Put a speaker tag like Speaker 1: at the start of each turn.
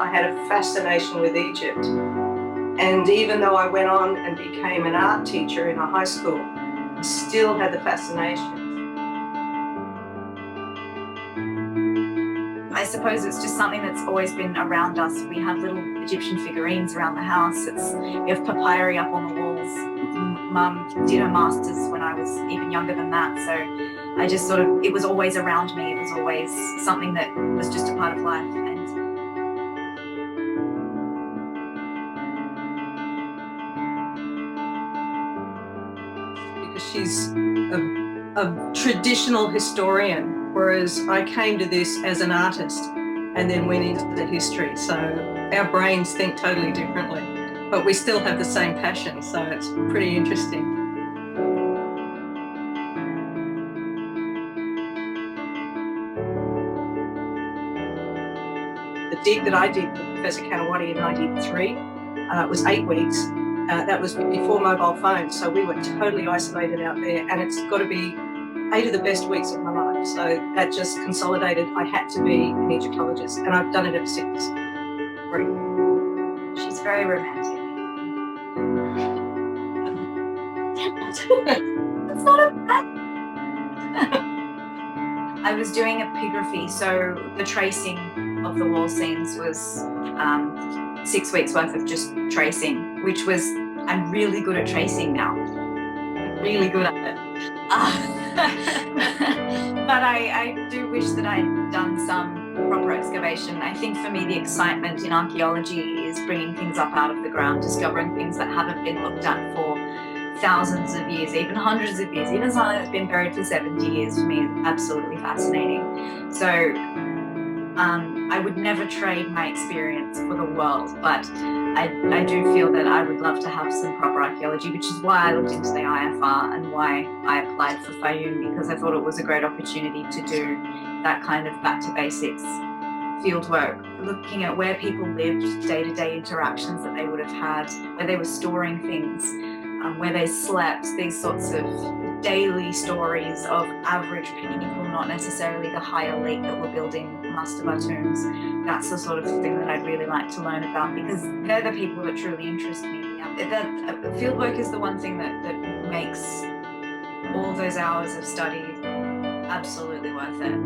Speaker 1: I had a fascination with Egypt. And even though I went on and became an art teacher in a high school, I still had the fascination.
Speaker 2: I suppose it's just something that's always been around us. We have little Egyptian figurines around the house. We have papyri up on the walls. Mum did her masters when I was even younger than that. So I just sort of, it was always around me. It was always something that was just a part of life.
Speaker 1: Because she's a traditional historian, whereas I came to this as an artist and then went into the history. So our brains think totally differently, but we still have the same passion. So it's pretty interesting. The dig that I did with Professor Kanawati in 1993 was 8 weeks. That was before mobile phones, so we were totally isolated out there, and it's got to be 8 of the best weeks of my life. So that just consolidated. I had to be an Egyptologist, and I've done it ever since.
Speaker 2: She's very romantic. It's not a bad. I was doing epigraphy, so the tracing of the wall scenes was 6 weeks worth of just tracing, which was, I'm really good at tracing now. I'm really good at it. But I do wish that I'd done some proper excavation. I think for me the excitement in archaeology is bringing things up out of the ground, discovering things that haven't been looked at for thousands of years, even hundreds of years, even something that's been buried for 70 years for me is absolutely fascinating. So I would never trade my experience for the world, but I do feel that I would love to have some proper archaeology, which is why I looked into the IFR and why I applied for Fayum, because I thought it was a great opportunity to do that kind of back to basics field work, looking at where people lived, day-to-day interactions that they would have had, where they were storing things, where they slept, these sorts of daily stories of average people, not necessarily the high elite that were building mastaba tombs. That's the sort of thing that I'd really like to learn about, because they're the people that truly interest me. Fieldwork is the one thing that makes all those hours of study absolutely worth it.